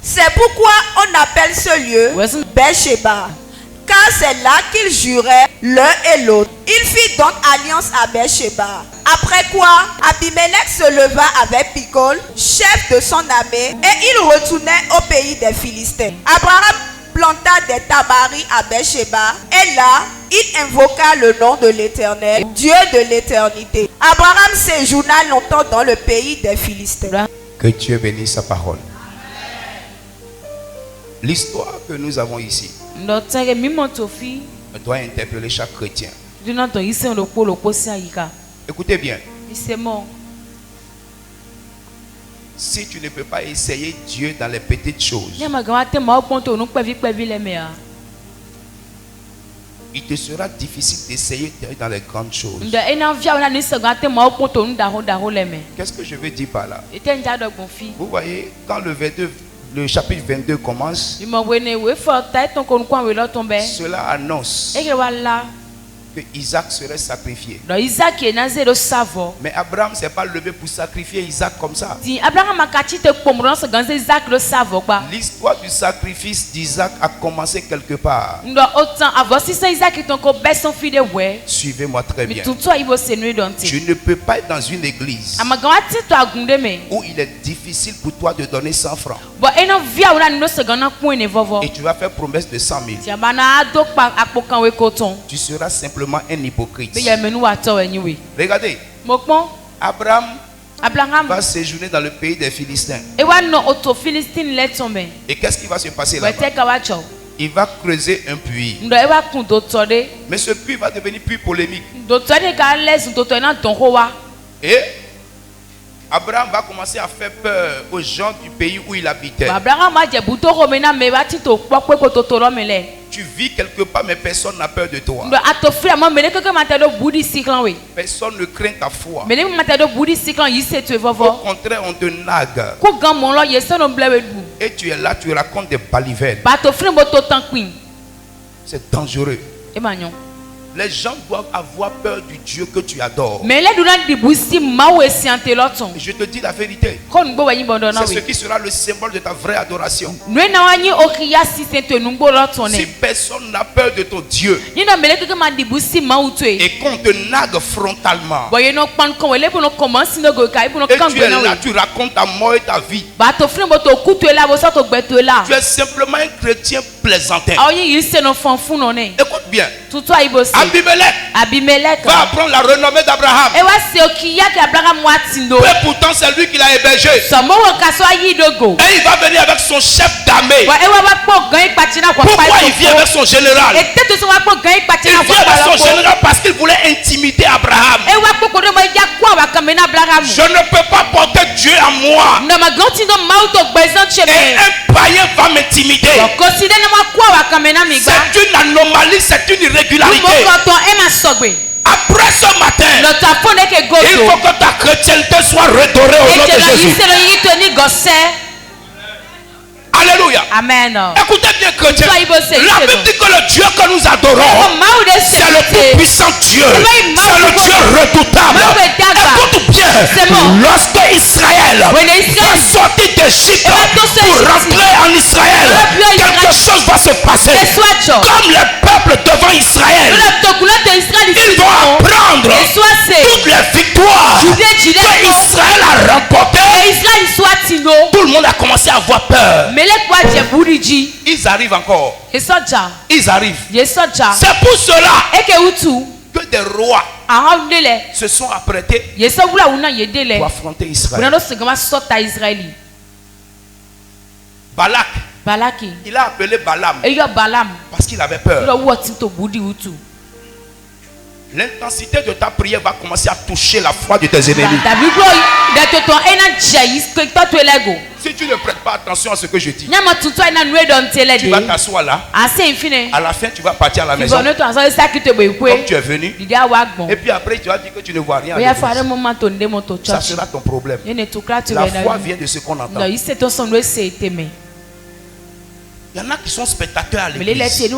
C'est pourquoi on appelle ce lieu Beersheba, car c'est là qu'ils juraient l'un et l'autre. Il fit donc alliance à Beersheba. Après quoi, Abimelech se leva avec Picol, chef de son armée, et il retournait au pays des Philistins. Abraham planta des tabaris à Beersheba, et là, il invoqua le nom de l'Éternel, Dieu de l'éternité. Abraham séjourna longtemps dans le pays des Philistins. Que Dieu bénisse sa parole. L'histoire que nous avons ici doit interpeller chaque chrétien. Écoutez bien. Si tu ne peux pas essayer Dieu dans les petites choses, il te sera difficile d'essayer Dieu dans les grandes choses. Qu'est-ce que je veux dire par là? Vous voyez, quand le chapitre 22 commence, cela annonce que Isaac serait sacrifié. Mais Abraham ne s'est pas levé pour sacrifier Isaac comme ça. L'histoire du sacrifice d'Isaac a commencé quelque part. Suivez-moi très bien. Tu ne peux pas être dans une église où il est difficile pour toi de donner 100 francs. Et tu vas faire promesse de 100 000. Tu seras simplement un hypocrite. Regardez, Abraham va séjourner dans le pays des Philistins. Et qu'est-ce qui va se passer là-bas? Il va creuser un puits. Mais ce puits va devenir puits polémique. Et Abraham va commencer à faire peur aux gens du pays où il habitait. Tu vis quelque part, mais personne n'a peur de toi. Personne ne craint ta foi. Au contraire, on te nague. Et tu es là, tu racontes des balivernes. C'est dangereux. Les gens doivent avoir peur du Dieu que tu adores. Je te dis la vérité. C'est ce qui sera le symbole de ta vraie adoration. Si personne n'a peur de ton Dieu et qu'on te nague frontalement, et tu es là, tu racontes ta mort et ta vie, tu es simplement un chrétien plaisantin. Écoute bien. Abimelech va apprendre la renommée d'Abraham. Et pourtant c'est lui qui l'a hébergé. Et il va venir avec son chef d'armée. Pourquoi il vient avec son général? Il vient avec son général parce qu'il voulait intimider Abraham. Je ne peux pas porter Dieu à moi et un païen va m'intimider. C'est une anomalie, c'est une irrégularité. Après ce matin, il faut que ta chrétienté soit redorée au nom de Jésus. Alléluia. Amen. Écoutez bien, chrétien. La Bible dit que le Dieu que nous adorons, c'est le plus puissant Dieu. C'est le Dieu redoutable. Écoute bien. Lorsque Israël va sortir d'Égypte pour rentrer en Israël, quelque chose va se passer. Comme le peuple devant Israël, ils vont apprendre toutes les victoires que Israël a remportées. Tout le monde a commencé à avoir peur. Ils arrivent encore. Ils arrivent. C'est pour cela que des rois se sont apprêtés pour affronter Israël. Balak, il a appelé Balaam parce qu'il avait peur. L'intensité de ta prière va commencer à toucher la foi de tes ennemis. Si tu ne prêtes pas attention à ce que je dis, tu vas t'asseoir là. À la fin, tu vas partir à la maison comme tu es venu. Et puis après, tu vas dire que tu ne vois rien. Ça sera ton problème. La foi vient de ce qu'on entend. Il y en a qui sont spectateurs à l'église.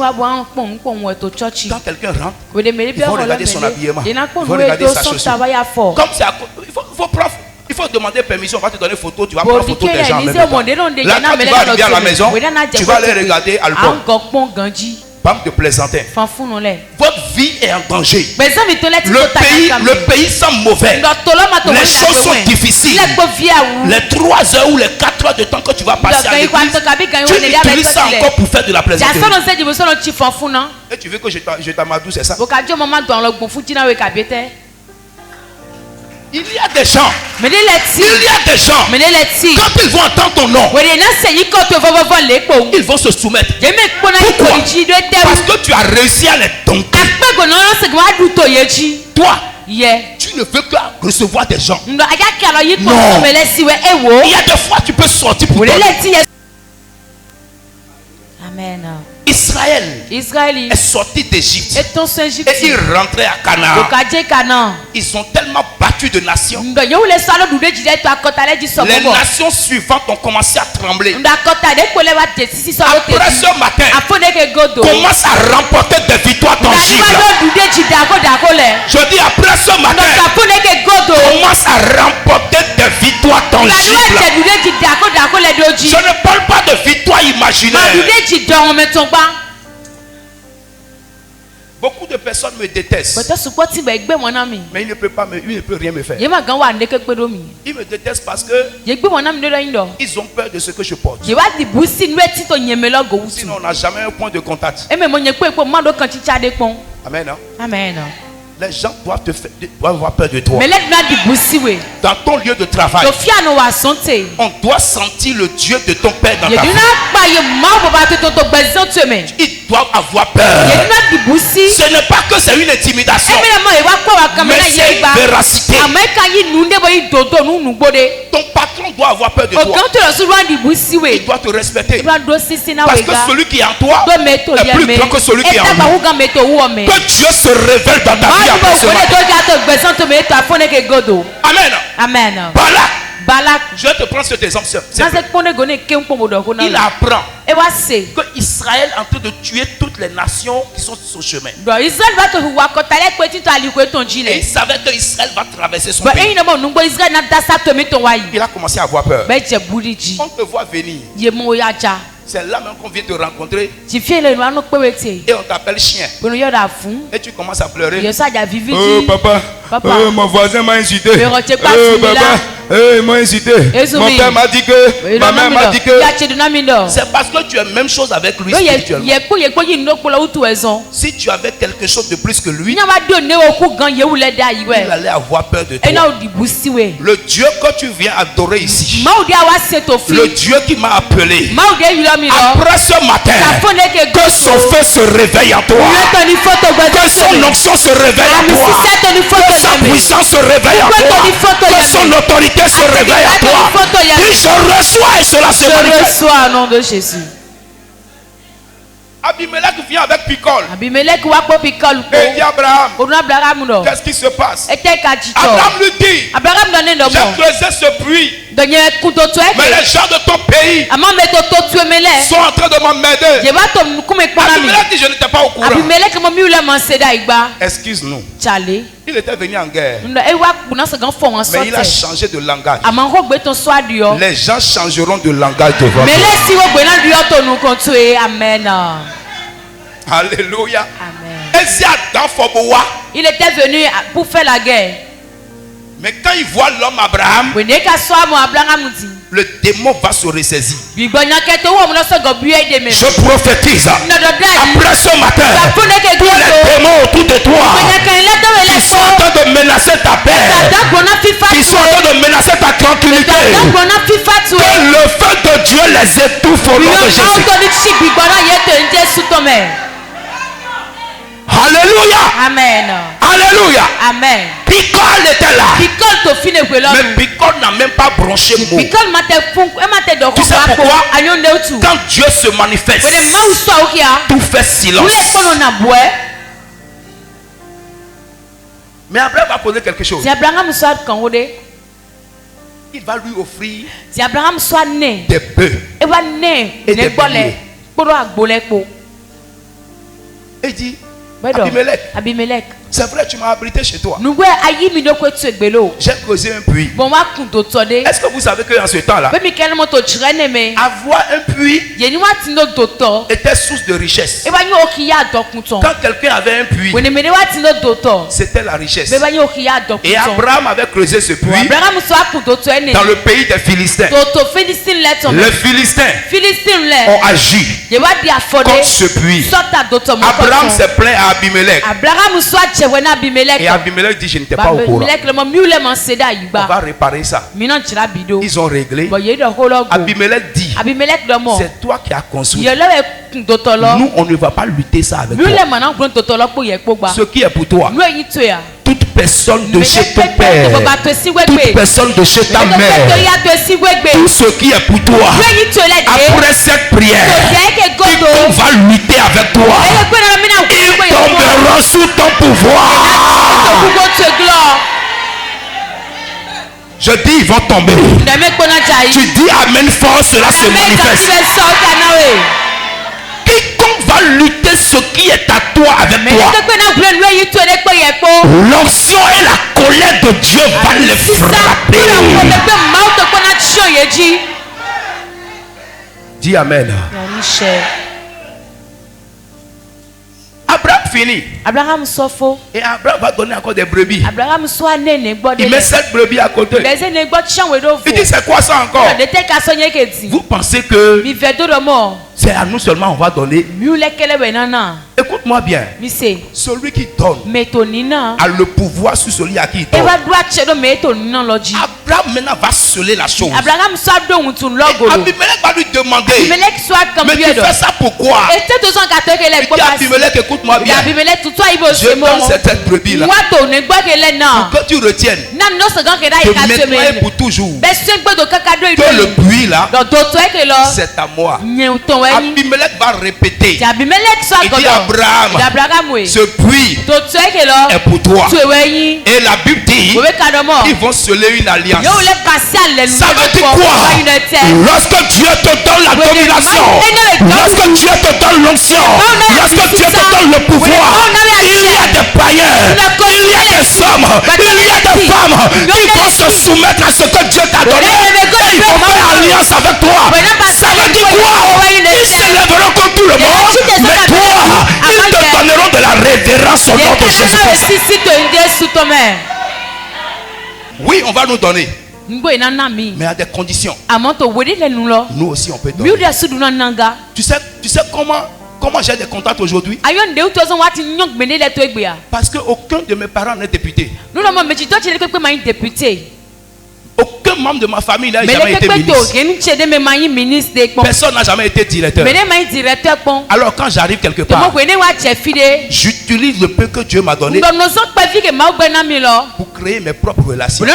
Quand quelqu'un rentre, ils vont regarder son habillement, ils vont regarder sa chaussure. Comme c'est il faut demander permission, on va te donner photo, tu vas prendre photo des gens. Là, quand tu vas arriver à la maison, tu vas aller regarder album. Pas de plaisanter. Votre vie est en danger. Le pays sent mauvais. Les choses sont difficiles. Les 3 heures ou les 4 heures de temps que tu vas passer à l'église, tu utilises ça encore pour faire de la plaisanterie. Et tu veux que je t'amadou, c'est ça? Il y a des gens. Quand ils vont entendre ton nom, ils vont se soumettre. Pourquoi? Parce que tu as réussi à les dompter. Toi, tu ne veux que recevoir des gens. Non. Il y a des fois tu peux sortir pour donner. Amen. Israël est sorti d'Égypte et il rentrait à Canaan. Ils ont tellement battu de nations. Les nations suivantes ont commencé à trembler. Après ce matin, commence à remporter des victoires tangibles. Je dis après ce matin, commence à remporter des victoires tangibles. Je ne parle pas de victoires imaginaires. Beaucoup de personnes me détestent. Mais il ne peut rien me faire. Ils me détestent parce que ils ont peur de ce que je porte. Sinon on n'a jamais un point de contact. Amen. Amen. Les gens doivent avoir peur de toi. Dans ton lieu de travail, on doit sentir le Dieu de ton Père dans ta vie. Ils doivent avoir peur. Ce n'est pas que c'est une intimidation, mais c'est une véracité. Ton patron doit avoir peur de toi. Il doit te respecter. Parce que celui qui est en toi est plus grand que celui qui est en nous. Que Dieu se révèle dans ta vie. Amen. Amen. Balak. Je vais te prendre cet exemple. Il apprend que Israël est en train de tuer toutes les nations qui sont sur ce chemin. Et il savait que Israël va traverser son pays. Il a commencé à avoir peur. On te voit venir. C'est là même qu'on vient te rencontrer. Et on t'appelle chien. Et tu commences à pleurer. Papa, mon voisin m'a incité. Il m'a incité. Mon père m'a dit que. Ma mère m'a dit que. C'est parce que tu as la même chose avec lui spirituellement. Si tu avais quelque chose de plus que lui, il allait avoir peur de toi. Le Dieu que tu viens adorer ici, le Dieu qui m'a appelé, après ce matin, que son feu se réveille en toi, que son onction se réveille en toi, que sa puissance se réveille en toi, que son autorité se réveille en toi. Et je reçois et cela se manifeste. Je reçois au nom de Jésus. Abimelech vient avec Picol. Et dit Abraham, qu'est-ce qui se passe? Abraham lui dit, j'ai creusé ce puits, mais les gens de ton pays sont en train de m'aider. Abimelech dit, je n'étais pas au courant. Excuse-nous. Il était venu en guerre, mais il a changé de langage. Les gens changeront de langage devant toi. Amen. Alléluia. Il était venu pour faire la guerre. Mais quand il voit l'homme Abraham, le démon va se ressaisir. Je prophétise. Après ce matin, tous les démons autour de toi qui sont en train de menacer ta paix, qui sont en train de menacer ta tranquillité, que le feu de Dieu les étouffe au nom de Jésus. Alléluia. Amen. Alléluia. Amen. Picol était là. Mais Picol n'a même pas branché mot. Tu sais pourquoi? Quand Dieu se manifeste, tout fait silence. Mais Abraham va poser quelque chose. Il va lui offrir des bœufs et des béliers. Et il dit, Abimelech, C'est vrai, tu m'as abrité chez toi. J'ai creusé un puits. Est-ce que vous savez qu'en ce temps-là, avoir un puits était source de richesse. Quand quelqu'un avait un puits, c'était la richesse. Et Abraham avait creusé ce puits dans le pays des Philistins. Les Philistins ont agi contre ce puits. Abraham s'est plaint à Abimelech. Et Abimelech dit: je n'étais pas au courant. On va réparer ça. Ils ont réglé. Abimelech dit: c'est toi qui as construit. Nous, on ne va pas lutter ça avec toi. Ce qui est pour toi, toute personne de chez ton père, toute personne de chez ta mère, tout ce qui est pour toi, après cette prière, quiconque va lutter avec toi, ils tomberont sous ton pouvoir. Je dis, ils vont tomber. Tu dis amen fort, cela se manifeste. Quiconque va lutter ce qui est à toi avec toi, l'onction et la colère de Dieu va les frapper. Dis amen. Abraham finit. Et Abraham va donner encore des brebis. Il met 7 brebis à côté. Il dit: c'est quoi ça encore? Vous pensez que c'est à nous seulement on va donner? Écoute-moi bien. Celui qui donne a le pouvoir sur celui à qui il donne. Abraham maintenant va sceller la chose. Abimelech va lui demander: mais tu fais ça pourquoi? Il dit: Abimelech, écoute-moi bien. Je donne cette brebis là pour que tu retiennes que maintenant et pour toujours que le puits là c'est à moi. Abimelech va répéter. Il dit: Abraham, ce puits est pour toi. Et la Bible dit: ils vont sceller une alliance. Ça veut dire quoi? Lorsque Dieu te donne la domination, lorsque Dieu te donne l'onction, lorsque Dieu te donne le pouvoir, il y a des païens, il y a des hommes, il y a des femmes qui vont se soumettre à ce que Dieu t'a donné. Et ils vont faire alliance avec toi. Ça veut dire quoi? Ils s'élèveront contre tout le monde, mais toi, ils te donneront de la révérence au nom de Jésus-Christ. Oui, on va nous donner, mais à des conditions. Nous aussi on peut donner. Tu sais comment j'ai des contacts aujourd'hui? Parce qu'aucun de mes parents n'est député. Aucun membre de ma famille n'a jamais été ministre. Personne n'a jamais été directeur. Alors quand j'arrive quelque part, j'utilise le peu que Dieu m'a donné pour créer mes propres relations.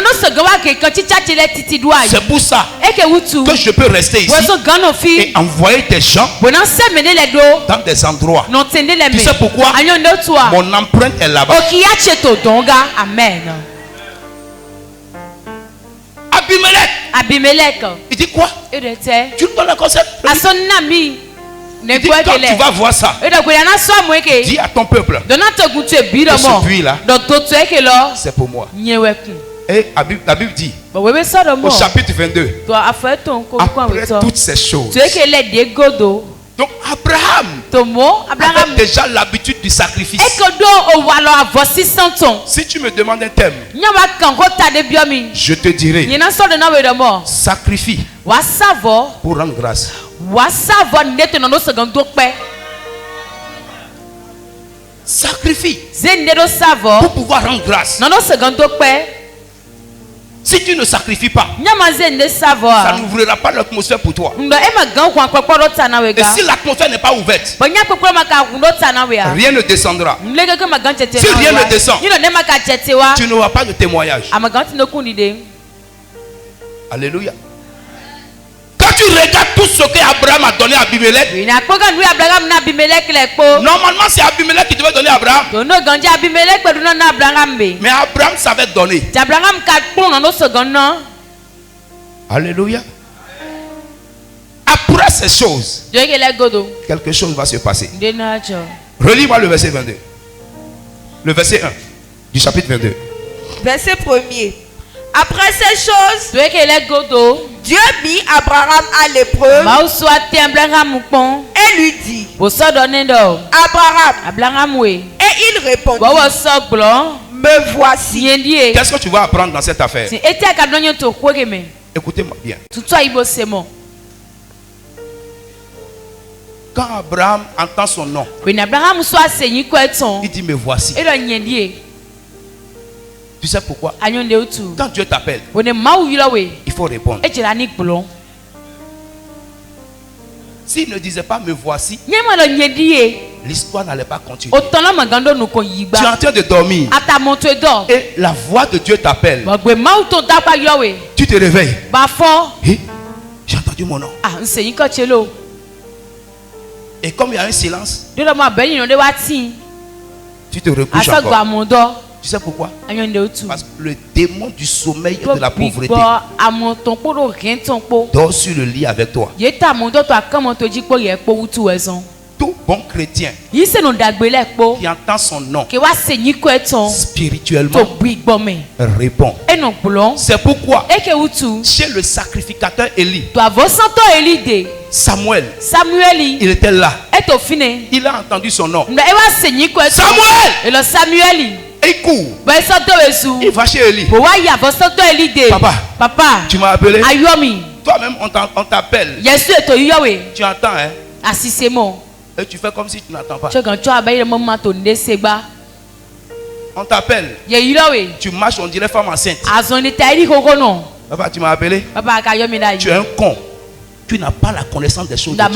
C'est pour ça que je peux rester ici et envoyer des gens dans des endroits. Tu sais pourquoi? Mon empreinte est là-bas. Amen. Abimelech, il dit quoi? Tu nous donnes un concept? Il dit: quand tu vas voir ça, dis à ton peuple que ce puits là c'est pour moi. Et la Bible dit au chapitre 22, après toutes ces choses, donc Abraham avait déjà l'habitude du sacrifice. Si tu me demandes un thème, je te dirai: sacrifie pour rendre grâce. Sacrifie pour pouvoir rendre grâce. Si tu ne sacrifies pas, ça n'ouvrira pas l'atmosphère pour toi. Et si l'atmosphère n'est pas ouverte, rien ne descendra. Si rien ne descend, tu n'auras pas de témoignage. Alléluia. Quand tu regardes tout ce qu'Abraham a donné à Abimelech, normalement c'est Abimelech qui devait donner à Abraham. Mais Abraham savait donner. Alléluia. Après ces choses, quelque chose va se passer. Relis-moi le verset 22. Le verset 1. Du chapitre 22. Verset 1er. Après ces choses, Dieu mit Abraham à l'épreuve et lui dit, Abraham. Et il répondit, me voici. Qu'est-ce que tu vas apprendre dans cette affaire? Écoutez-moi bien. Quand Abraham entend son nom, il dit me voici. Tu sais pourquoi? Quand Dieu t'appelle, il faut répondre. S'il ne disait pas me voici, l'histoire n'allait pas continuer. Tu es en train de dormir et la voix de Dieu t'appelle. Tu te réveilles. Et j'ai entendu mon nom. Et comme il y a un silence, tu te recouches encore. Tu sais pourquoi? Parce que le démon du sommeil et de la pauvreté dort sur le lit avec toi. Tout bon chrétien qui entend son nom spirituellement répond. C'est pourquoi chez le sacrificateur Élie, Samuel, il était là. Il a entendu son nom. Samuel! Il court. Il va chez Élie. Papa, tu m'as appelé. Toi-même, on t'appelle. Tu entends, hein? Et tu fais comme si tu n'entends pas. On t'appelle. Tu marches, on dirait femme enceinte. Papa, tu m'as appelé. Tu es un con. Tu n'as pas la connaissance des choses de Dieu.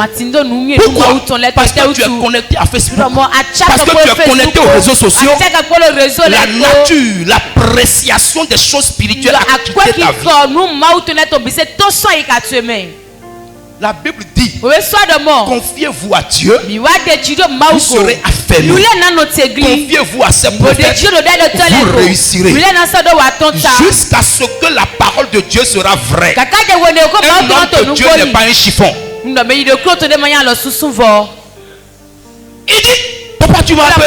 Pourquoi? Parce que tu es connecté à Facebook. Parce que tu es connecté aux réseaux sociaux. La nature, l'appréciation des choses spirituelles a quitté ta vie. La Bible dit, confiez-vous à Dieu, vous serez affermis. Confiez-vous à ses prophètes, vous réussirez. Jusqu'à ce que la parole de Dieu sera vraie. Un homme de Dieu n'est pas un chiffon. Il dit, papa, tu m'as appelé.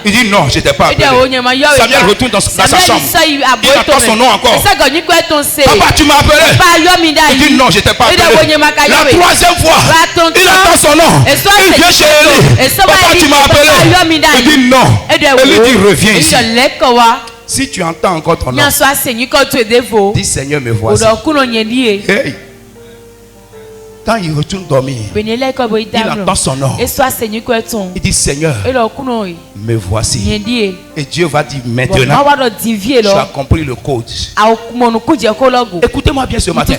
Il dit non, je n'étais pas appelé. Samuel retourne dans sa chambre. Il attend son nom encore. Papa, tu m'as appelé. Il dit non, je n'étais pas appelé. La troisième fois, il attend son nom. Il vient chez Élie. Papa, tu m'as appelé. Il dit non. Élie dit reviens ici. Si tu entends encore ton nom, dis Seigneur, me voici. Hey. Quand il retourne dormir, il entend son nom. Il dit Seigneur, me voici. Et Dieu va dire maintenant, tu as compris le code. Écoutez-moi bien ce matin.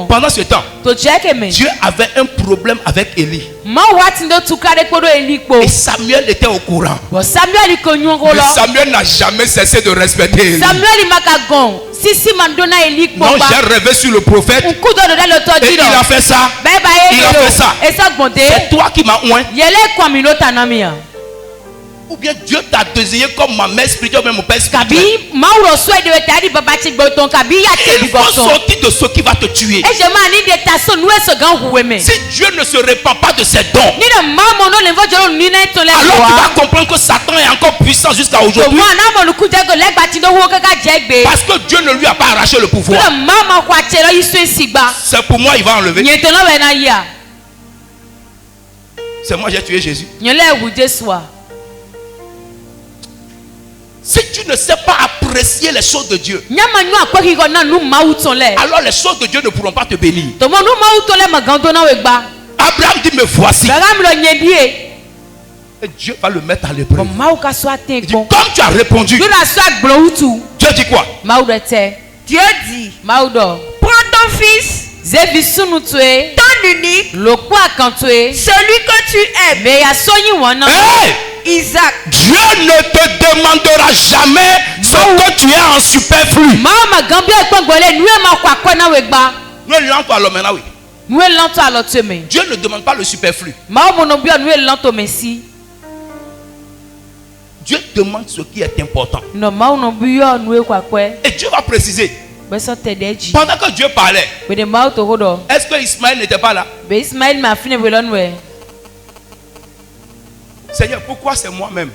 Pendant ce temps, Dieu avait un problème avec Élie. Et Samuel était au courant. Mais Samuel n'a jamais cessé de respecter Élie. Non, j'ai rêvé sur le prophète. Et il a fait ça. Il a fait ça. C'est toi qui m'as oint. Ou bien Dieu t'a désigné comme ma mère spirituelle, même mon père spirituel. Il faut sortir de ce qui va te tuer. Si Dieu ne se répand pas de ses dons, alors tu vas comprendre que Satan est encore puissant jusqu'à aujourd'hui. Parce que Dieu ne lui a pas arraché le pouvoir. C'est pour moi, il va enlever. C'est moi, j'ai tué Jésus. Si tu ne sais pas apprécier les choses de Dieu, alors les choses de Dieu ne pourront pas te bénir. Abraham dit me voici. Et Dieu va le mettre à l'épreuve. Il dit, comme tu as répondu, Dieu dit quoi? Dieu dit, prends ton fils, ton unique, celui que tu aimes, hey! Isaac. Dieu ne te demandera jamais ce que tu es en superflu. Dieu ne demande pas le superflu. Dieu demande ce qui est important. Et Dieu va préciser. Pendant que Dieu parlait, est-ce que Ismaël n'était pas là? Seigneur, pourquoi c'est moi-même?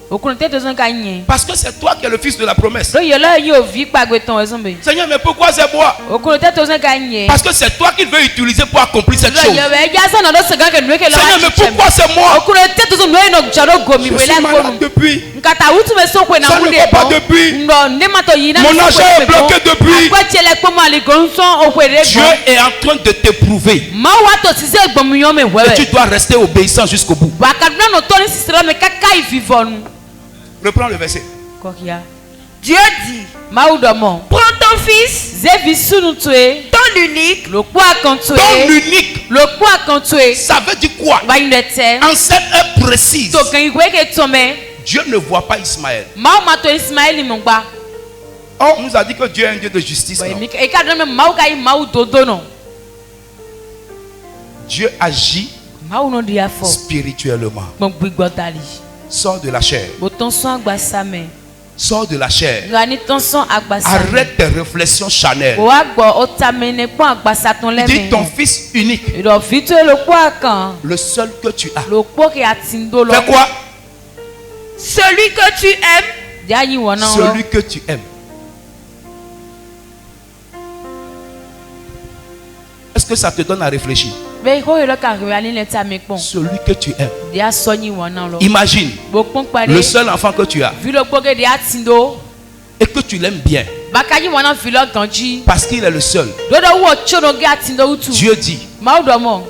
Parce que c'est toi qui es le fils de la promesse. Seigneur, mais pourquoi c'est moi? Parce que c'est toi qui veux utiliser pour accomplir cette chose. Seigneur, mais pourquoi c'est moi? Je suis malade depuis. Ça ne va pas depuis. Mon argent est bloqué depuis. Dieu est en train de t'éprouver. Et tu dois rester obéissant jusqu'au bout. Reprends le verset. Dieu dit, prends ton fils, ton unique, ça veut dire quoi? En cette heure précise, Dieu ne voit pas Ismaël. Oh, on nous a dit que Dieu est un Dieu de justice. Non? Dieu agit spirituellement. Sors de la chair. Sors de la chair. Arrête tes réflexions charnelles. Dis ton fils unique. Le seul que tu as. Fais quoi? Celui que tu aimes. Celui que tu aimes. Est-ce que ça te donne à réfléchir? Celui que tu aimes. Imagine le seul enfant que tu as et que tu l'aimes bien parce qu'il est le seul. Dieu dit,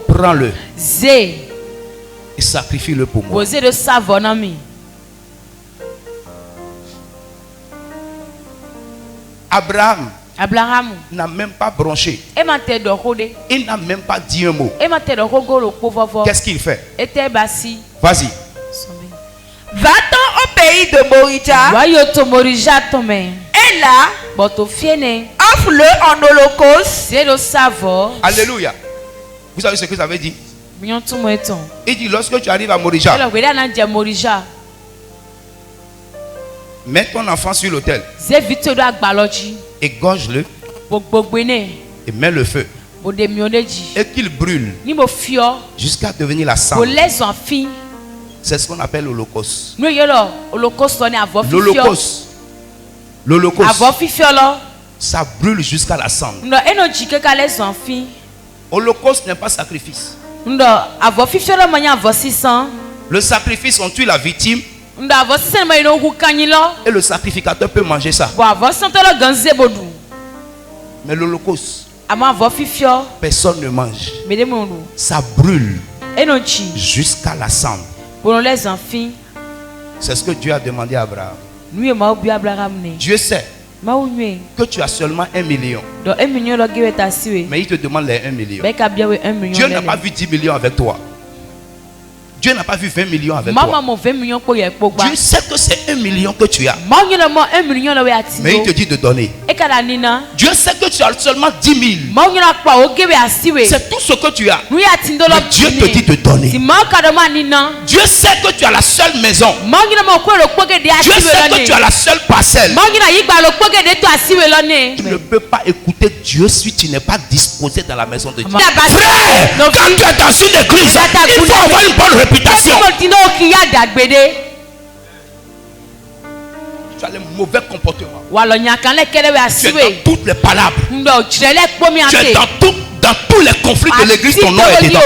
prends-le et sacrifie-le pour moi. Abraham n'a même pas bronché. Il n'a même pas dit un mot. Qu'est-ce qu'il fait? Vas-y. Va-t'en au pays de Morija. Et là, offre-le en holocauste. Alléluia. Vous savez ce que ça veut dire? Il dit, lorsque tu arrives à Morija, mets ton enfant sur l'autel. Égorge-le et mets le feu et qu'il brûle jusqu'à devenir la cendre. C'est ce qu'on appelle l'holocauste. L'holocauste, ça brûle jusqu'à la cendre. Holocauste n'est pas sacrifice. Le sacrifice, on tue la victime et le sacrificateur peut manger ça. Mais l'holocauste, personne ne mange. Ça brûle jusqu'à la cendre. C'est ce que Dieu a demandé à Abraham. Dieu sait que tu as seulement 1 million. Mais il te demande les 1 million. Dieu n'a pas vu 10 millions avec toi. Dieu n'a pas vu 20 millions avec toi. Dieu sait que c'est 1 million que tu as. Mais il te dit de donner. Dieu sait que tu as seulement 10 000. C'est tout ce que tu as. Mais Dieu te dit de donner. Dieu sait que tu as la seule maison. Dieu sait que tu as la seule parcelle. Tu ne peux pas écouter Dieu si tu n'es pas disposé dans la maison de Dieu. Frère, quand tu es dans une église, il faut avoir une bonne réputation. Tu as les mauvais comportements. Tu es dans toutes les palabres. Tu es dans tous les conflits de l'église, ton nom est dedans.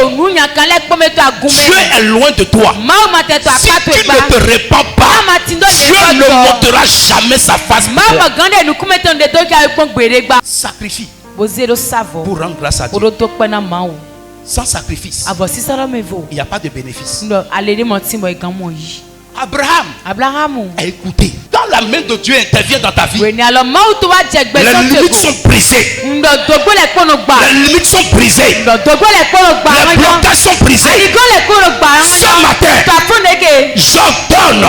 Dieu est loin de toi. Si tu ne te répands pas, Dieu ne montrera jamais sa face. Sacrifie pour rendre grâce à Dieu. Sans sacrifice, il n'y a pas de bénéfice. Abraham a écouté. Quand la main de Dieu intervient dans ta vie, les limites sont brisées. Les limites sont brisées. Les blocages sont brisés. Ce matin, j'ordonne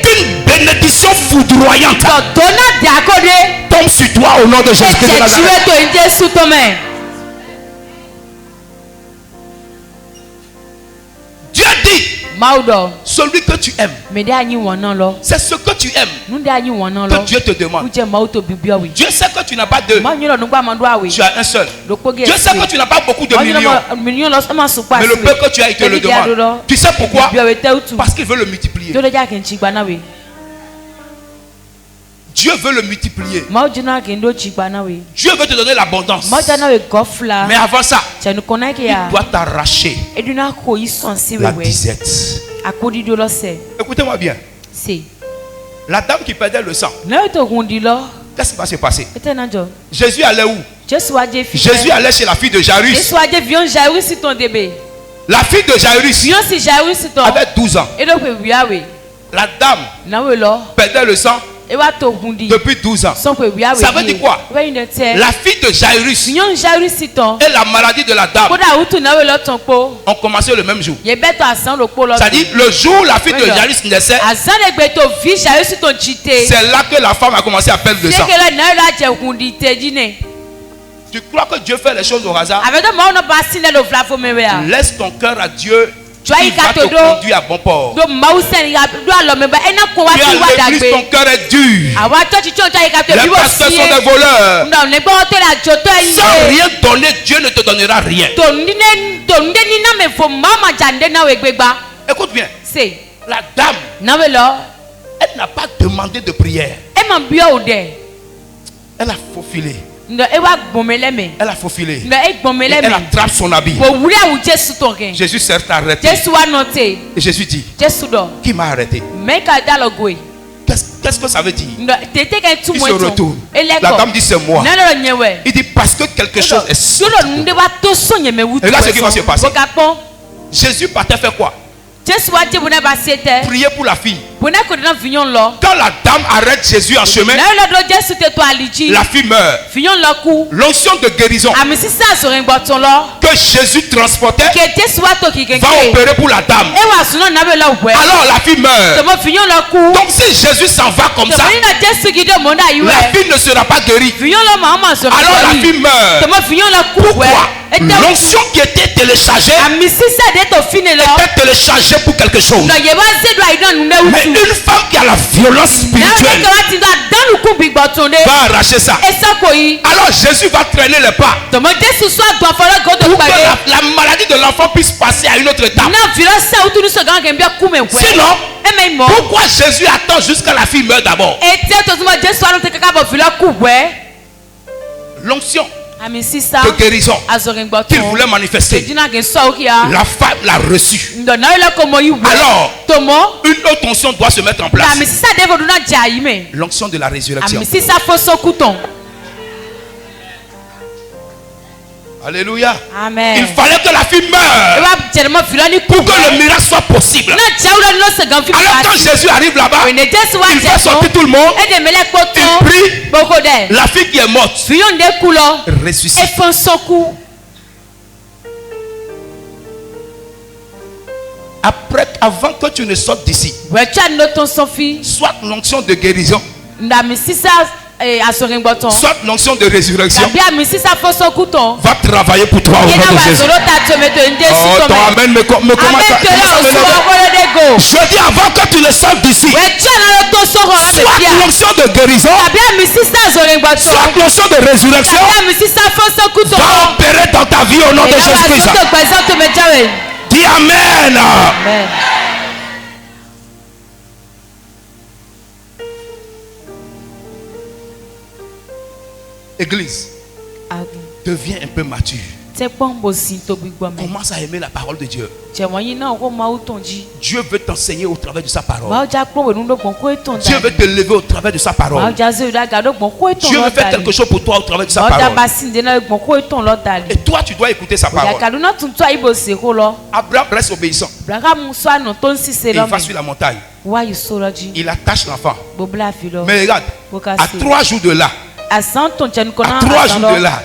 qu'une bénédiction foudroyante tombe sur toi au nom de Jésus-Christ de Nazareth. Dieu dit, Celui que tu aimes. C'est ce que tu aimes que Dieu te demande. Dieu sait que tu n'as pas deux. Tu as un seul. Dieu sait que tu n'as pas beaucoup de millions. Mais le peu que tu as, il te le demande. Tu sais pourquoi? Parce qu'il veut le multiplier. Dieu veut le multiplier. Dieu veut te donner l'abondance. Mais avant ça, il doit t'arracher la disette. Écoutez-moi bien. La dame qui perdait le sang, qu'est-ce qui va se passer? Jésus allait où? Jésus allait chez la fille de Jairus. La fille de Jairus avait 12 ans. La dame perdait le sang depuis 12 ans. Ça veut dire quoi? La fille de Jairus et la maladie de la dame ont commencé le même jour. C'est-à-dire le jour où la fille de Jairus naissait, c'est là que la femme a commencé à perdre le sang. Tu crois que Dieu fait les choses au hasard? Laisse ton cœur à Dieu. Il va te conduire à bon port. Tu as l'église, ton cœur est dur. Les pasteurs sont des voleurs. Sans rien donner, Dieu ne te donnera rien. Écoute bien. La dame, elle n'a pas demandé de prière. Elle a faufilé. Elle a faufilé. Elle attrape son habit. Jésus s'est arrêté. Et Jésus dit, qui m'a arrêté? Qu'est-ce que ça veut dire? Il se retourne. La dame dit, c'est moi. Il dit, parce que quelque chose est sorti. Et là, ce qui va se passer. Jésus partait faire quoi? Prier pour la fille. Quand la dame arrête Jésus en chemin, la fille meurt. L'onction de guérison que Jésus transportait va opérer pour la dame. Alors la fille meurt. Donc si Jésus s'en va comme ça, la fille ne sera pas guérie. Alors la fille meurt. Pourquoi? L'onction qui était téléchargée était téléchargée pour quelque chose. Mais une femme qui a la violence spirituelle va arracher ça. Alors Jésus va traîner les pas pour que la maladie de l'enfant puisse passer à une autre étape. Sinon, pourquoi Jésus attend jusqu'à la fille meure d'abord? L'onction de guérison qu'il voulait manifester, la femme l'a reçu. Alors, une autre onction doit se mettre en place. L'onction de la résurrection. Alléluia. Amen. Il fallait que la fille meure pour que le miracle soit possible. Alors quand Jésus arrive là-bas, il fait sortir tout le monde. Il prie. La fille qui est morte ressuscite. Après, avant que tu ne sortes d'ici, soit l'onction de guérison, soit l'onction de résurrection va travailler pour toi au nom de Jésus. Oh, ton amen me commence. Je dis avant que tu ne sortes d'ici, soit l'onction de guérison, soit l'onction de résurrection va opérer dans ta vie au nom de Jésus-Christ. Dis amen. Amen. Église, deviens un peu mature. Commence à aimer la parole de Dieu. Dieu veut t'enseigner au travers de sa parole. Dieu veut te lever au travers de sa parole. Dieu veut faire quelque chose pour toi au travers de sa parole. Et toi, tu dois écouter sa parole. Abraham reste obéissant. Il va sur la montagne. Il attache l'enfant. Mais regarde, à 3 jours de là, à 3 jours de là,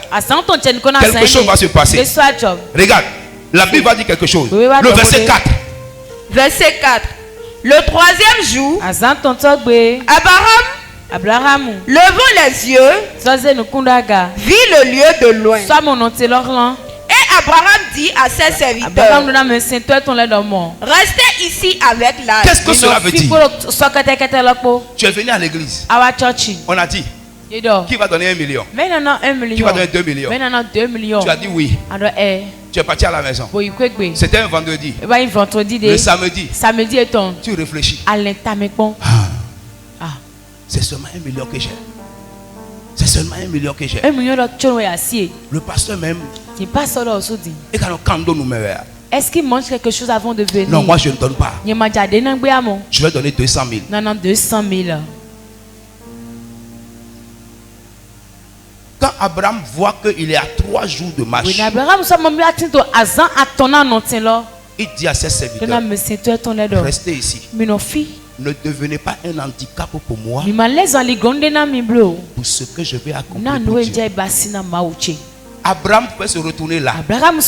quelque chose va se passer. Regarde, la Bible va dire quelque chose. Le verset 4. Verset 4. Le 3e jour, Abraham, levant les yeux, vit le lieu de loin. Et Abraham dit à ses serviteurs, restez ici avec l'âne. Qu'est-ce que cela veut dire? Tu es venu à l'église. On a dit, qui va donner 1 million? Qui va donner 2 millions? Tu as dit oui. Tu es parti à la maison. C'était un vendredi. Le samedi, tu réfléchis. C'est seulement 1 million que j'ai. C'est seulement 1 million que j'ai. Le pasteur même. Est-ce qu'il mange quelque chose avant de venir? Non, moi je ne donne pas. Je vais donner 200 000. Non, 200 000. Quand Abraham voit qu'il est à 3 jours de marche, il dit à ses serviteurs, restez ici. Ne devenez pas un handicap pour moi, pour ce que je vais accomplir pour Dieu. Abraham pouvait se retourner là. Abraham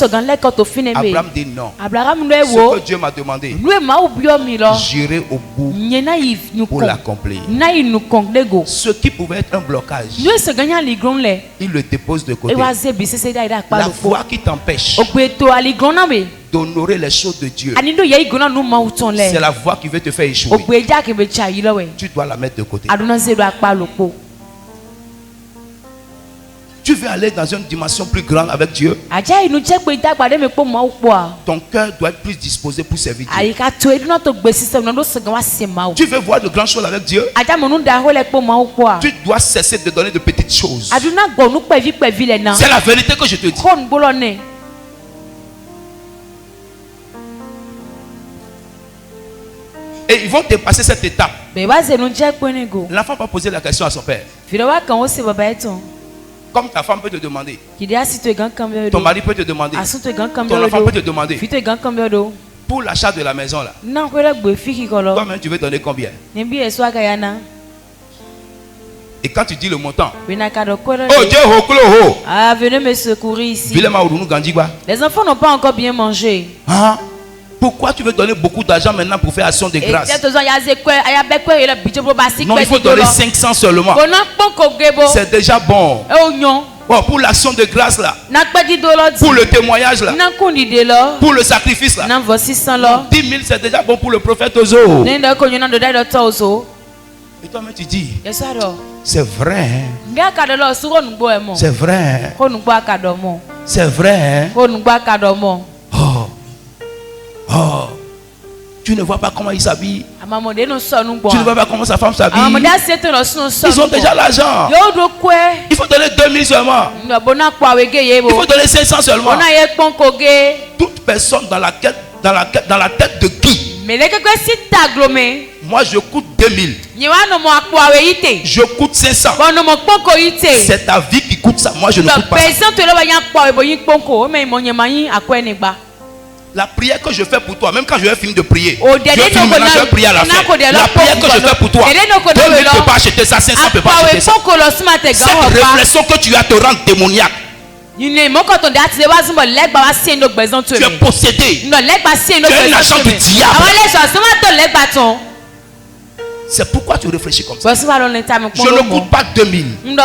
dit non. Ce que Dieu m'a demandé, j'irai au bout pour l'accomplir. Ce qui pouvait être un blocage, il le dépose de côté. La foi qui t'empêche d'honorer les choses de Dieu, c'est la voie qui veut te faire échouer. Tu dois la mettre de côté. Tu veux aller dans une dimension plus grande avec Dieu. Ton cœur doit être plus disposé pour servir Dieu. Tu veux voir de grandes choses avec Dieu. Tu dois cesser de donner de petites choses. C'est la vérité que je te dis. Et ils vont dépasser cette étape. L'enfant va poser la question à son père. Comme ta femme peut te demander, ton mari peut te demander, ton enfant peut te demander, pour l'achat de la maison là, toi-même tu veux donner combien? Et quand tu dis le montant, oh Dieu, venez me secourir ici. Les enfants n'ont pas encore bien mangé. Pourquoi tu veux donner beaucoup d'argent maintenant pour faire action de grâce? Non, il faut donner 500 seulement. C'est déjà bon. Bon, pour l'action de grâce là, pour le témoignage là, pour le sacrifice là, 10 000 c'est déjà bon pour le prophète Ozo. Et toi-même tu dis, c'est vrai. C'est vrai. C'est vrai. Oh, tu ne vois pas comment il s'habille. Tu ne vois pas comment sa femme s'habille. Ils ont déjà l'argent. Il faut donner 2 000 seulement. Il faut donner 500 seulement. Toute personne dans la tête de qui? Moi je coûte 2 000. Je coûte 500. C'est ta vie qui coûte ça. Moi je ne coûte pas. La prière que je fais pour toi, même quand je vais finir de prier, je vais prier à la fin. La prière que je fais pour toi, 2 000 ne peut pas acheter ça, 500 ne peut pas acheter ça. Cette réflexion que tu as te rend démoniaque. Tu es possédé. Tu es un agent du diable. C'est pourquoi tu réfléchis comme ça. Je ne coûte pas 2 000. Je ne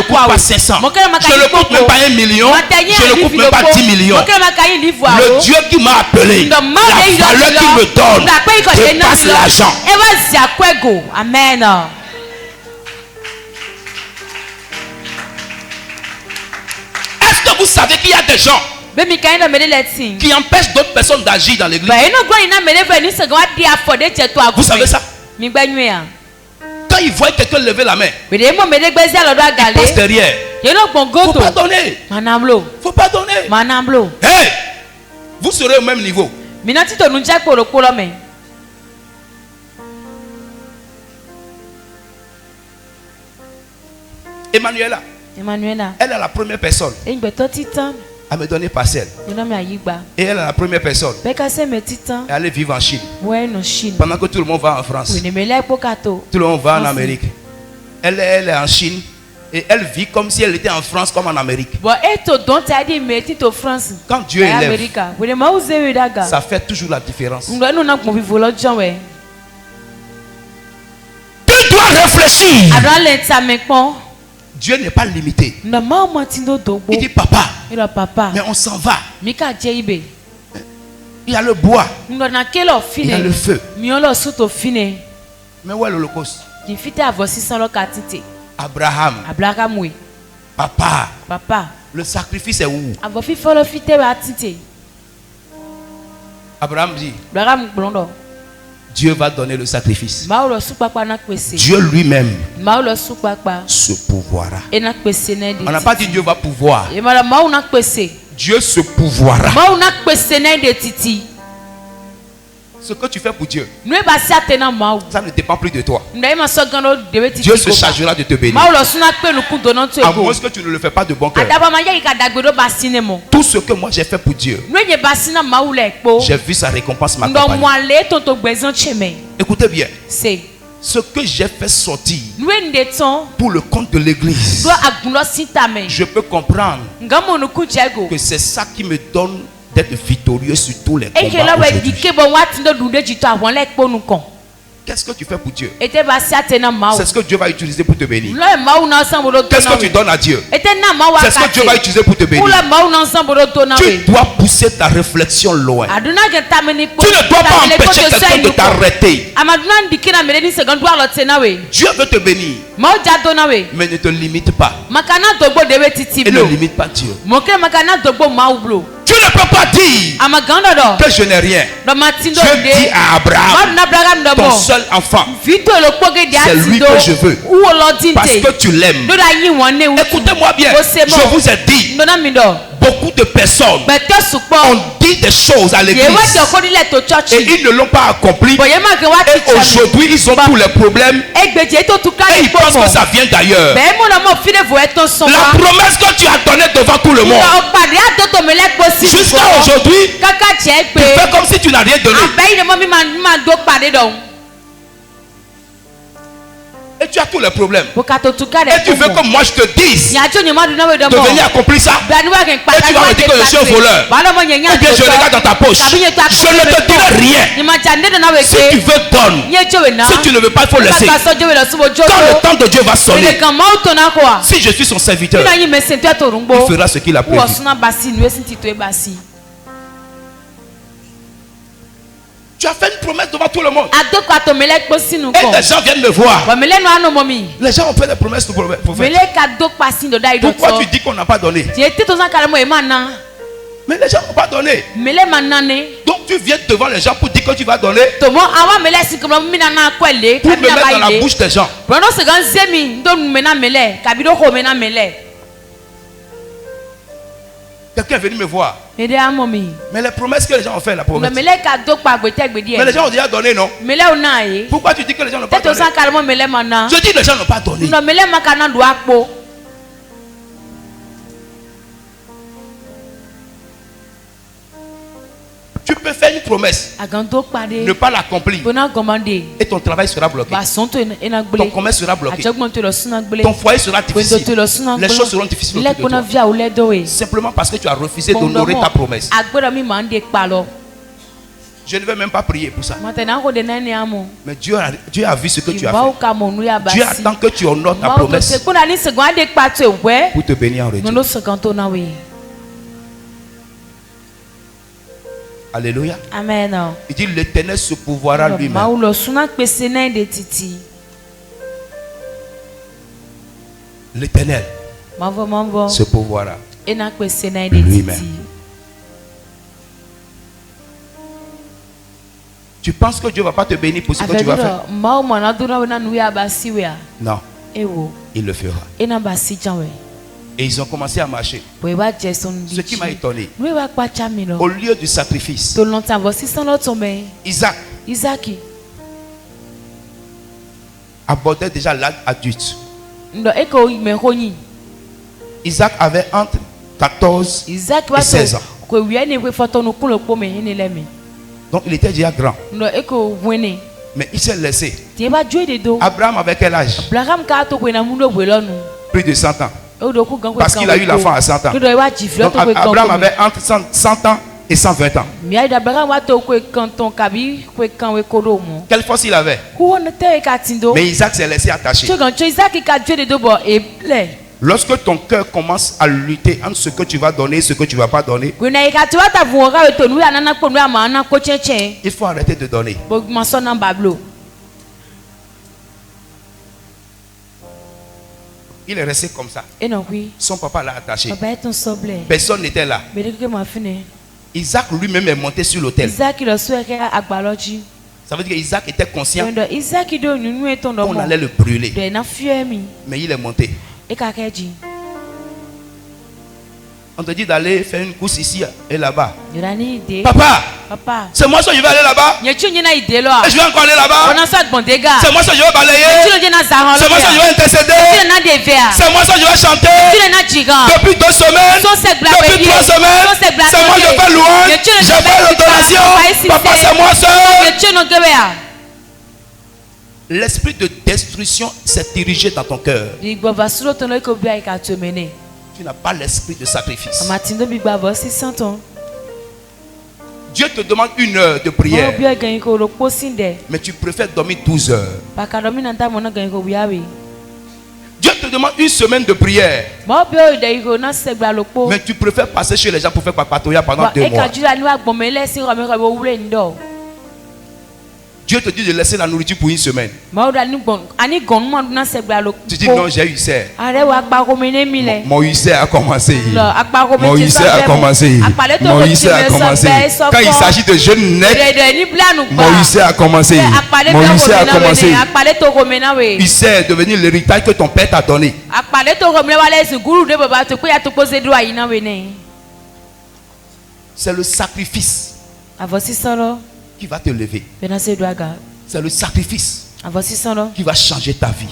coûte pas 500. Je ne coûte même pas 1 million. Je ne coûte même pas 10 millions. Le Dieu qui m'a appelé, la valeur qu'il me donne, dépasse l'argent. Amen. Est-ce que vous savez qu'il y a des gens qui empêchent d'autres personnes d'agir dans l'église? Vous savez ça? Quand ils voient quelqu'un lever la main, ils passent derrière. Faut pas donner. Faut pas donner. Hey, vous serez au même niveau. Emmanuela, elle est la première personne à me donner parcelle. Et elle est la première personne à aller vivre en Chine. Pendant que tout le monde va en France, tout le monde va en Amérique. Elle est en Chine et elle vit comme si elle était en France comme en Amérique. Quand Dieu élève, ça fait toujours la différence. Tu dois réfléchir. Dieu n'est pas limité. Il dit papa, mais on s'en va. Il y a le bois, il y a le feu. Mais où est l'Holocauste? Abraham, papa, le sacrifice est où? Abraham dit, Dieu va donner le sacrifice. Dieu lui-même se pouvoira. On n'a pas dit Dieu va pouvoir. Dieu se pouvoira. Ce que tu fais pour Dieu, ça ne dépend plus de toi. Dieu se chargera de te bénir. À moins que tu ne le fais pas de bon cœur. Tout ce que moi j'ai fait pour Dieu, j'ai vu sa récompense m'accompagner. Écoutez bien. Ce que j'ai fait sortir pour le compte de l'église, je peux comprendre que c'est ça qui me donne d'être victorieux sur tous les combats aujourd'hui. Qu'est-ce que tu fais pour Dieu? C'est ce que Dieu va utiliser pour te bénir. Qu'est-ce que tu donnes à Dieu? C'est ce que Dieu va utiliser pour te bénir. Tu dois pousser ta réflexion loin. Tu ne dois pas empêcher quelqu'un de t'arrêter. Dieu veut te bénir, mais ne te limite pas. Et ne limite pas Dieu. Tu ne peux pas dire que je n'ai rien. Dieu dit à Abraham, ton seul enfant, c'est lui que je veux. Parce que tu l'aimes. Écoutez-moi bien, je vous ai dit, beaucoup de personnes ont dit des choses à l'église et ils ne l'ont pas accompli. Et aujourd'hui, ils ont tous les problèmes et ils pensent que ça vient d'ailleurs. La promesse que tu as donnée devant tout le monde, jusqu'à aujourd'hui, tu fais comme si tu n'as rien donné. Et tu as tous les problèmes. Et tu veux que moi je te dise de venir accomplir ça. Et tu vas me dire que je suis un voleur. Ou bien je regarde dans ta poche. Je ne te dirai rien. Si tu veux, donne. Si tu ne veux pas, il faut laisser. Quand le temps de Dieu va sonner, si je suis son serviteur, il fera ce qu'il a prévu. Tu as fait une promesse devant tout le monde. Et les gens viennent me voir. Les gens ont fait des promesses pour faire. Pourquoi tu dis qu'on n'a pas donné? Mais les gens n'ont pas donné. Donc tu viens devant les gens pour dire que tu vas donner. Pour me mettre dans la bouche des gens. Quelqu'un est venu me voir. Mais les promesses que les gens ont fait, la promesse. Mais les gens ont déjà donné, non? Pourquoi tu dis que les gens n'ont pas donné? Je dis que les gens n'ont pas donné. Tu peux faire une promesse, ne pas l'accomplir, et ton travail sera bloqué. Ton commerce sera bloqué. Ton foyer sera difficile. Les choses seront difficiles autour de toi. Simplement parce que tu as refusé d'honorer ta promesse. Je ne vais même pas prier pour ça. Mais Dieu a vu ce que tu as fait. Dieu attend que tu honores ta promesse pour te bénir en retour. Alléluia. Amen. Il dit l'Éternel se pouvoira lui-même. L'Éternel se pouvoira lui-même. Tu penses que Dieu ne va pas te bénir pour ce que tu vas faire? Non. Il le fera. Et ils ont commencé à marcher. Ce qui m'a étonné, au lieu du sacrifice, Isaac abordait déjà l'âge adulte. Isaac avait entre 14 et 16 ans. Donc il était déjà grand. Mais il s'est laissé. Abraham avait quel âge? Plus de 100 ans. Parce qu'il a eu l'enfant à 100 ans. Donc Abraham avait entre 100 ans et 120 ans. Quelle force il avait? Mais Isaac s'est laissé attacher. Lorsque ton cœur commence à lutter entre ce que tu vas donner et ce que tu ne vas pas donner, il faut arrêter de donner. Il est resté comme ça. Son papa l'a attaché. Personne n'était là. Isaac lui-même est monté sur l'autel. Ça veut dire qu'Isaac était conscient qu'on allait le brûler. Mais il est monté. On te dit d'aller faire une course ici et là-bas. Papa, c'est moi seul je vais aller là-bas. Et je vais encore aller là-bas. C'est moi seul je vais balayer. C'est moi seul je vais intercéder. C'est moi seul je vais chanter. Depuis 2 semaines, depuis 3 semaines, c'est moi je fais louange. Je fais l'adoration. Papa, c'est moi seul. L'esprit de destruction s'est dirigé dans ton cœur. Tu n'as pas l'esprit de sacrifice. Dieu te demande 1 heure de prière. Mais tu préfères dormir 12 heures. Dieu te demande 1 semaine de prière. Mais tu préfères passer chez les gens pour faire papatoya pendant 2 mois. Dieu te dit de laisser la nourriture pour 1 semaine. Tu dis non, j'ai eu ulcère. Mon ulcère a commencé. Mon ulcère a commencé. Mon ulcère a commencé. Quand il s'agit de jeunes nets, mon ulcère a commencé. Mon ulcère a commencé. Ulcère est devenu l'héritage que ton père t'a donné. C'est le sacrifice qui va te lever. C'est le sacrifice qui va changer ta vie.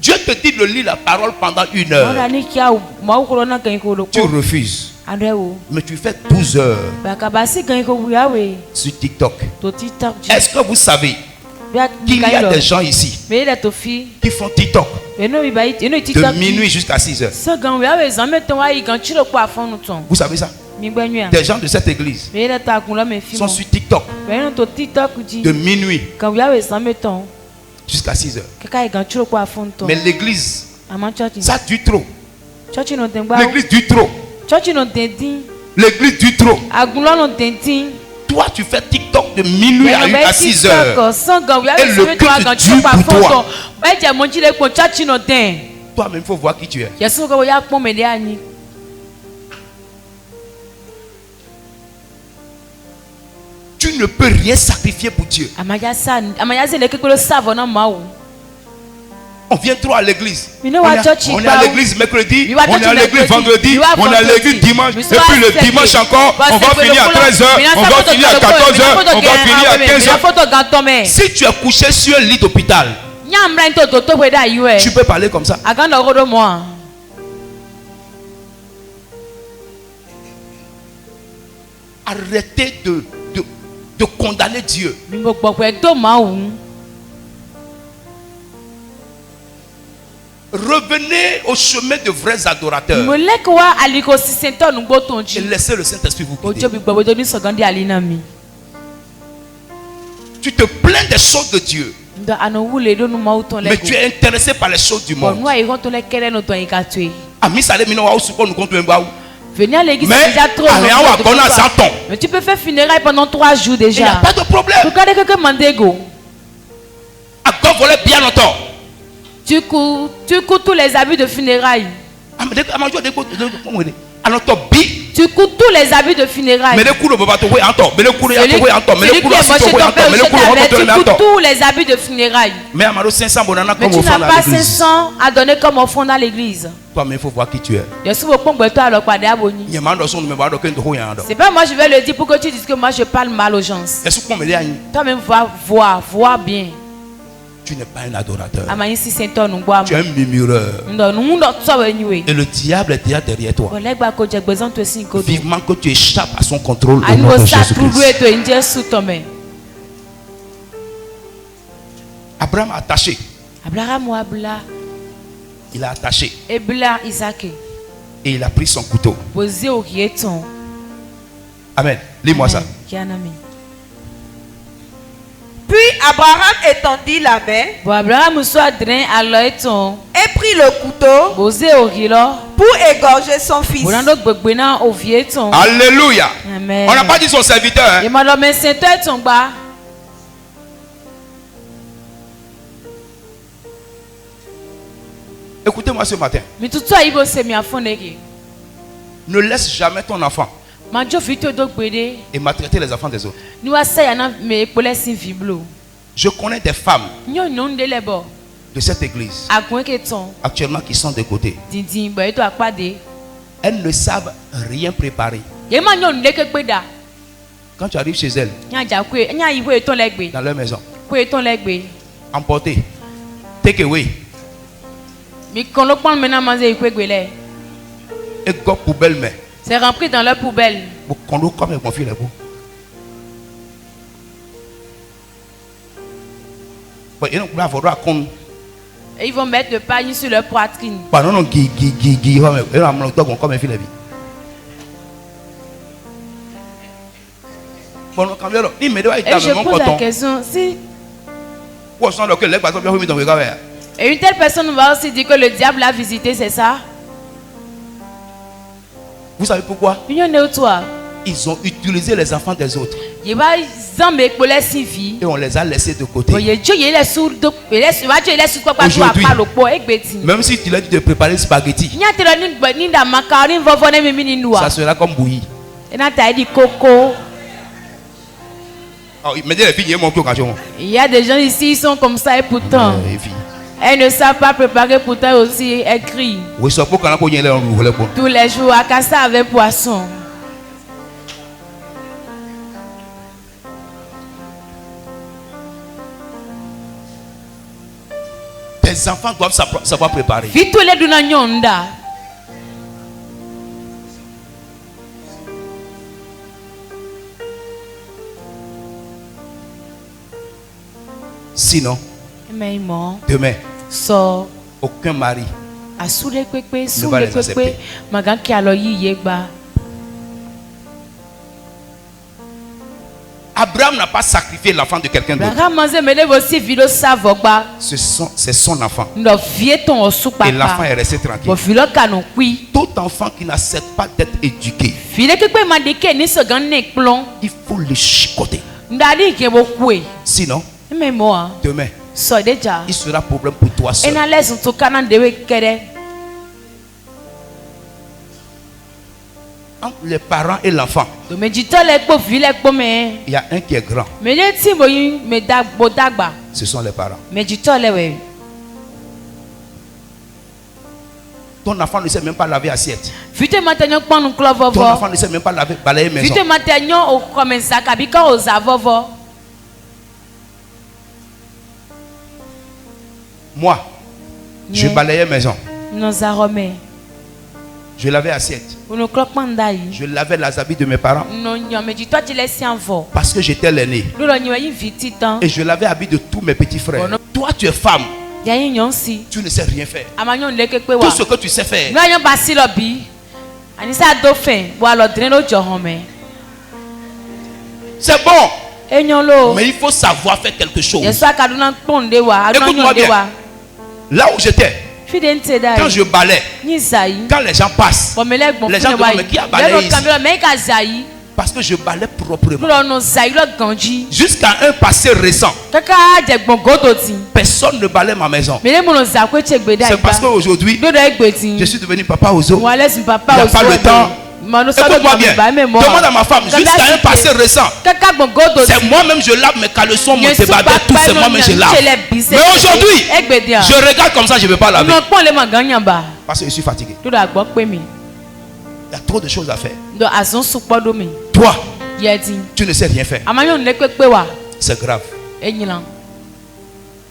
Dieu te dit de lire la parole pendant 1 heure. Tu refuses. Mais tu fais 12 heures sur TikTok. Est-ce que vous savez qu'il y a des gens ici qui font TikTok de minuit jusqu'à 6 heures? Vous savez ça? Des gens de cette église sont sur TikTok de minuit jusqu'à 6 heures. Mais l'église, ça dure trop. L'église dure trop. L'église dure trop. Toi, tu fais TikTok de minuit à 6 heures. Et le culte dure pour toi. Toi-même, il faut voir qui tu es. Tu ne peux rien sacrifier pour Dieu. On vient trop à l'église. On est à l'église mercredi, on est à l'église vendredi, on est à l'église dimanche. Et puis le dimanche encore, on va finir à 13h, on va finir à 14h, on va finir à 15h. Si tu es couché sur un lit d'hôpital, tu peux parler comme ça. Arrêtez de condamner Dieu. Revenez au chemin de vrais adorateurs. Et laissez le Saint-Esprit vous guider. Tu te plains des choses de Dieu, mais tu es intéressé par les choses du monde. Venir à l'église, c'est déjà trop. Mais tu peux faire funérailles pendant 3 jours déjà. Il n'y a pas de problème. Bien longtemps. Tu cours tous les habits de funérailles. Tu cours tous les habits de funérailles. Celui qui est tous les habits de funérailles. Mais tu n'as pas 500 à donner comme offrande à l'église. Toi-même, il faut voir qui tu es. C'est pas moi je vais le dire pour que tu dises que moi je parle mal aux gens. Toi-même vois bien. Tu n'es pas un adorateur. Tu es un murmureur. Et le diable est déjà derrière toi. Vivement que tu échappes à son contrôle au nom de Jésus-Christ. Abraham a attaché. Il a attaché. Et il a pris son couteau. Amen. Lis-moi ça. Puis Abraham étendit la main et et prit le couteau pour égorger son fils. Alléluia. Amen. On n'a pas dit son serviteur. Hein? Écoutez-moi ce matin. Ne laisse jamais ton enfant et maltraiter les enfants des autres. Je connais des femmes de cette église actuellement qui sont de côté. Elles ne savent rien préparer. Quand tu arrives chez elles, dans leur maison, emporter, take away, et go poubelle, mais c'est rempli dans leur poubelle. Et ils vont mettre le pagne sur leur poitrine. Et je pose la question, si et une telle personne va aussi dire que le diable l'a visité, c'est ça? Vous savez pourquoi? Ils ont utilisé les enfants des autres. Et on les a laissés de côté. Aujourd'hui, même si tu l'as dit de préparer spaghetti, ça sera comme bouilli. Il y a des gens ici, ils sont comme ça et pourtant elles ne savent pas préparer, pourtant aussi elles crient. Tous les jours, à casser avec poisson. Tes enfants doivent savoir préparer. Sinon, demain, aucun mari ne va les accepter. Abraham n'a pas sacrifié l'enfant de quelqu'un d'autre. C'est son enfant. Et l'enfant est resté tranquille. Tout enfant qui n'accepte pas d'être éduqué, il faut le chicoter. Sinon, demain, il sera problème pour toi seul. Entre les parents et l'enfant, il y a un qui est grand. Ce sont les parents. Ton enfant ne sait même pas laver assiette. Ton enfant ne sait même pas balayer maison. Moi, je balayais maison. Je lavais assiette. Je lavais les habits de mes parents. Parce que j'étais l'aîné. Et je lavais les habits de tous mes petits frères. Toi, tu es femme. Tu ne sais rien faire. Tout ce que tu sais faire, c'est bon. Mais il faut savoir faire quelque chose. Écoute-moi bien. Là où j'étais, quand je balais, quand les gens passent, les gens demandent, mais qui a balayé ici? Parce que je balais proprement. Jusqu'à un passé récent, personne ne balait ma maison. C'est parce qu'aujourd'hui, je suis devenu papa Ozo. Il n'y a pas le temps. Écoute-moi bien. Demande à ma femme, jusqu'à un passé récent, c'est moi-même je lave mes caleçons, mon débardeur, tout c'est moi-même je lave. Mais aujourd'hui, je regarde comme ça, je ne veux pas laver. Parce que je suis fatigué. Il y a trop de choses à faire. Toi, tu ne sais rien faire. C'est grave.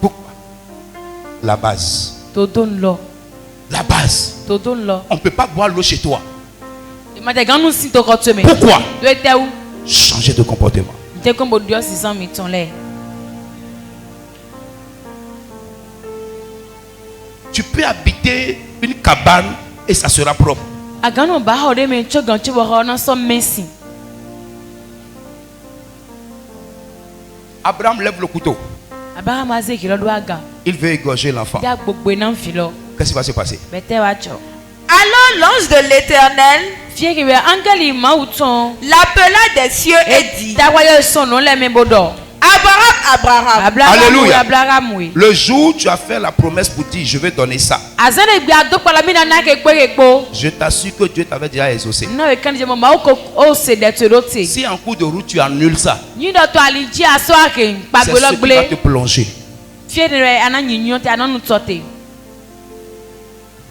Pourquoi? La base. La base. On ne peut pas boire l'eau chez toi. Pourquoi? Changer de comportement. Tu peux habiter une cabane et ça sera propre. Abraham lève le couteau. Il veut égorger l'enfant. Qu'est-ce qui va se passer? Alors l'ange de l'Éternel l'appela des cieux et dit: Abraham. Alléluia. Le jour où tu as fait la promesse pour dire je vais donner ça, je t'assure que Dieu t'avait déjà exaucé. Si en cours de route tu annules ça, c'est ce qui va te plonger.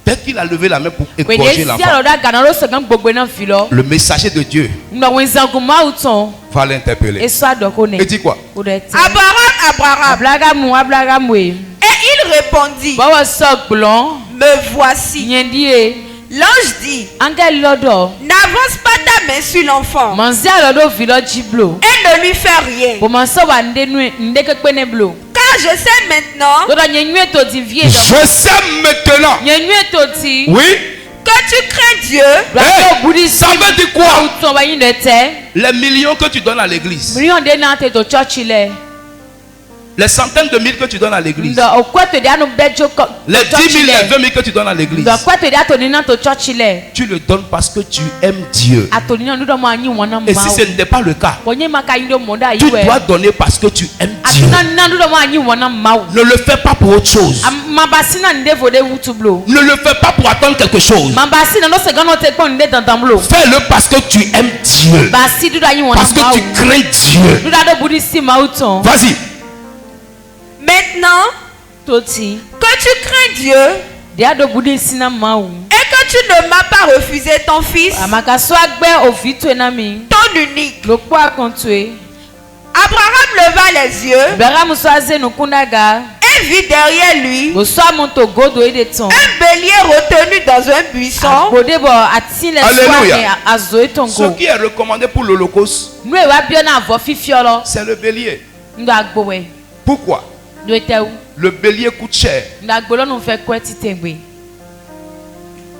Dès qu'il a levé la main pour égorger l'enfant, le messager de Dieu va l'interpeller. Et dit quoi? Abraham. Et il répondit: Me voici. L'ange dit: N'avance pas ta main sur l'enfant et ne lui fais rien, car je sais maintenant oui, que tu crains Dieu. Hey, ça veut dire quoi? Les millions que tu donnes à l'église, les centaines de mille que tu donnes à l'église, les 10 000, les 20 000 que tu donnes à l'église, tu le donnes parce que tu aimes Dieu. Et si ce n'était pas le cas, tu dois donner parce que tu aimes Dieu. Ne le fais pas pour autre chose. Ne le fais pas pour attendre quelque chose. Fais-le parce que tu aimes Dieu, parce que tu crains Dieu. Vas-y. Maintenant que tu crains Dieu et que tu ne m'as pas refusé ton fils, ton unique, Abraham leva les yeux et vit derrière lui un bélier retenu dans un buisson. Alléluia. Ce qui est recommandé pour l'Holocauste, c'est le bélier. Pourquoi? Le bélier coûte cher.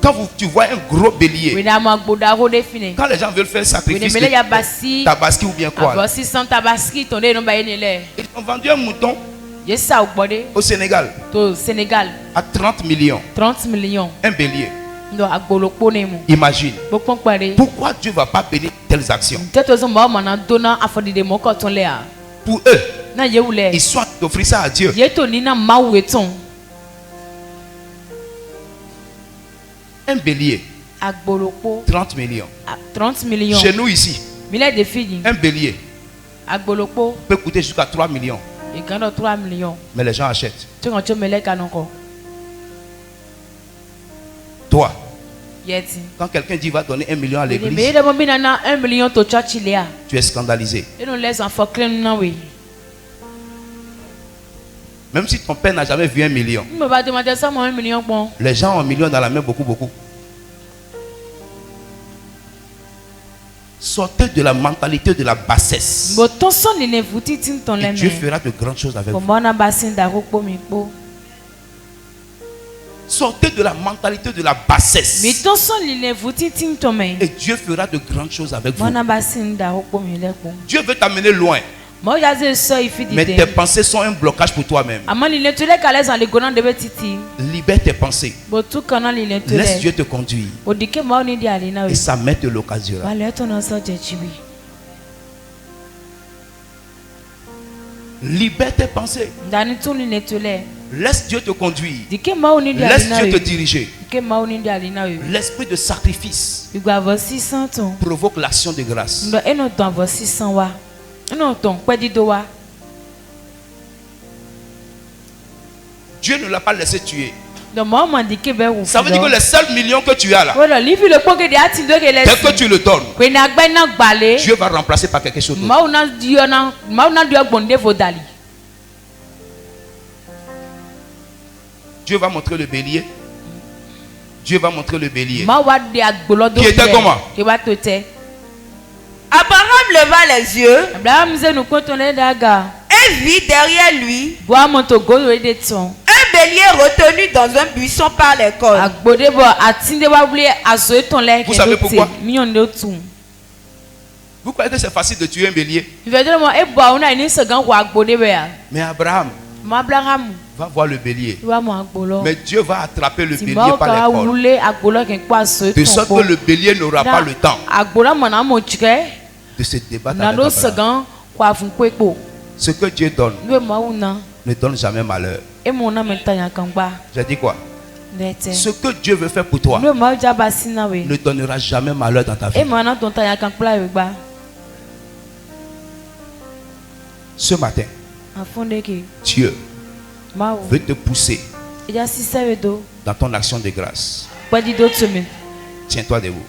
Quand tu vois un gros bélier, quand les gens veulent faire sacrifice de tabaski ou bien quoi, ils ont vendu un mouton au Sénégal à 30 millions. Un bélier. Imagine. Pourquoi Dieu ne va pas bénir telles actions? Pour eux, ils sont offrir ça à Dieu. 1 bélier, 30 millions. Chez nous ici, un bélier peut coûter jusqu'à 3 millions. Mais les gens achètent. Toi, quand quelqu'un dit va donner 1 million à l'église, tu es scandalisé. Même si ton père n'a jamais vu 1 million, les gens ont 1 million dans la main, beaucoup. Sortez de la mentalité de la bassesse. Et Dieu fera de grandes choses avec vous. Sortez de la mentalité de la bassesse. Et Dieu fera de grandes choses avec vous. Dieu veut t'amener loin. Mais tes pensées sont un blocage pour toi-même. Libère tes pensées. Laisse Dieu te conduire. Et sa main te l'occasionnera. Libère tes pensées. Laisse Dieu te conduire. Laisse Dieu te diriger. L'esprit de sacrifice provoque l'action de grâce. Dieu ne l'a pas laissé tuer. Ça veut dire que les seuls millions que tu as là, dès que tu le donnes, Dieu va remplacer par quelque chose d'autre. Dieu va montrer le bélier. Dieu va montrer le bélier. Qui était comment? Abraham leva les yeux et vit derrière lui un bélier retenu dans un buisson par les cornes. Vous savez pourquoi? Vous croyez que c'est facile de tuer un bélier? Mais Abraham, Va voir le bélier. Mais Dieu va attraper le bélier par l'épaule. De sorte que le bélier n'aura pas le temps de se débattre avec Abraham. Ce que Dieu donne ne donne jamais malheur. J'ai dit quoi? Ce que Dieu veut faire pour toi ne donnera jamais malheur dans ta vie. Ce matin, Dieu veut te pousser dans ton action de grâce. Tiens-toi debout.